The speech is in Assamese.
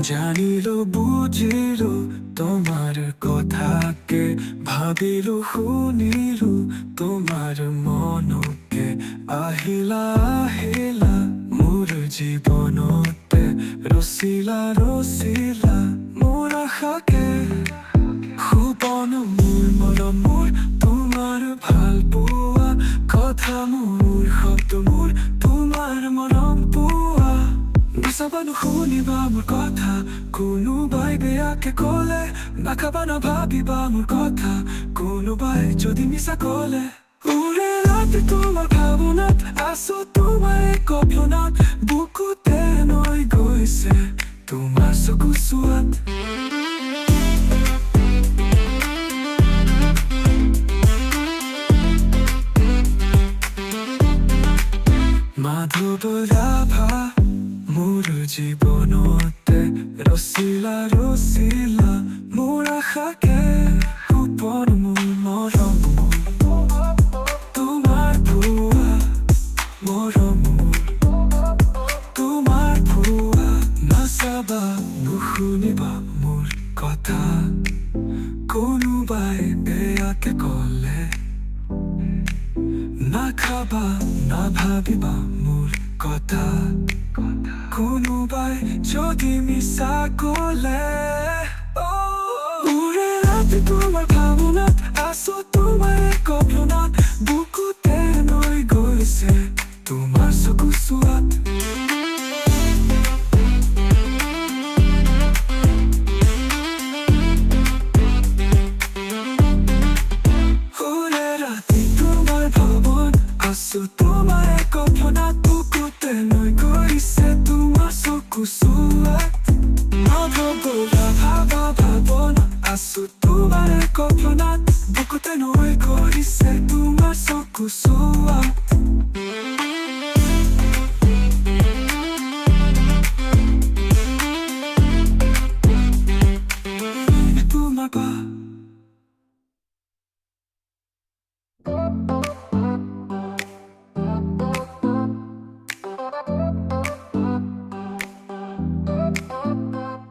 জানিলো বুজিলো তোমাৰ কথাকে ভাবিলো শুনিলো তোমাৰ মনকে আহিলা আহিলা মোৰ জীৱনতে ৰচিলা ৰচিলা মোৰ আশাকে সপোন মোৰ মৰম মোৰ তোমাৰ ভাল পোৱা কথা মোৰ শব্দ মোৰ তোমাৰ মৰম পোৱা নাচাবা নুশুনিবা মোৰ কথা কোনোবাই বেয়াকে ক'লে নাখাবা নাভাবিবা মোৰ কথা কোনোবাই যদি মিছা ক'লে উৰে ৰাতি তোমাৰ ভাৱনাত আছো তোমাৰ কল্পনাত বুকুতে নৈ গৈছে তোমাৰ চকু চোৱাত মাধৱ ৰাভা মোৰ জীৱনতে ৰচিলা ৰচিলা মোৰ আশাকে সপোন মোৰ মৰম তোমাৰ ভুৱা মৰম তোমাৰ ভুৱা নাচাবা নুশুনিবা মোৰ কথা কোনোবাই বেয়াকে ক'লে নাখাবা নাভাবিবা মোৰ কথা কোনোবাই যদি মিছা ক'লে উৰে ৰাতি তোমাৰ ভাৱনাত আছো তোমাৰ কল্পনাত বুকুতে নৈ গৈছে তোমাৰ চকু চোৱাত তোমাৰ কল্পনাত বুকুতে নৈ গৈছে তোমাৰ চকু চোৱাত মাধৱ ৰাভা ভাৱন আছো তোমাৰ কল্পনাত বুকুতে নৈ গৈছে তোমাৰ চকু চোৱাত তোমাৰ